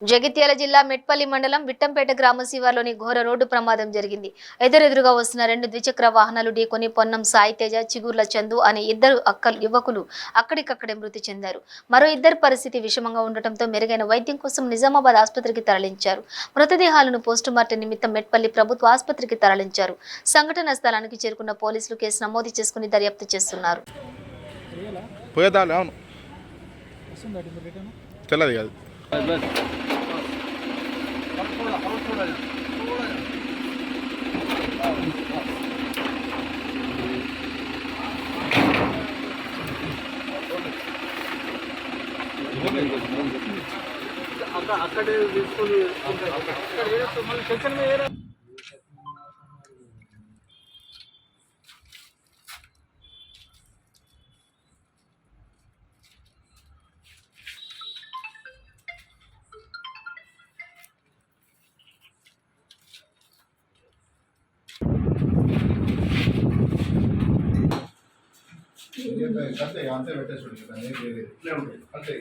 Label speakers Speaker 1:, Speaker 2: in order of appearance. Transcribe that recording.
Speaker 1: జగిత్యాల జిల్లా మెట్పల్లి మండలం విట్టంపేట గ్రామ శివార్లోని ఘోర రోడ్డు ప్రమాదం జరిగింది. ఎదురెదురుగా వస్తున్న 2 ద్విచక్ర వాహనాలు ఢీకొని పొన్నం సాయితేజ, చిగుర్ల చందు అనే ఇద్దరు యువకులు అక్కడికక్కడే మృతి చెందారు. మరో ఇద్దరు పరిస్థితి విషమంగా ఉండటంతో మెరుగైన వైద్యం కోసం నిజామాబాద్ ఆసుపత్రికి తరలించారు. మృతదేహాలను పోస్టుమార్టం నిమిత్తం మెట్పల్లి ప్రభుత్వ ఆసుపత్రికి తరలించారు. సంఘటన స్థలానికి చేరుకున్న పోలీసులు కేసు నమోదు చేసుకుని దర్యాప్తు చేస్తున్నారు.
Speaker 2: అక్కడే తీసుకొని మళ్ళీ సెక్షన్ మీద
Speaker 3: అంతే అంతే పెట్టేసి అంతే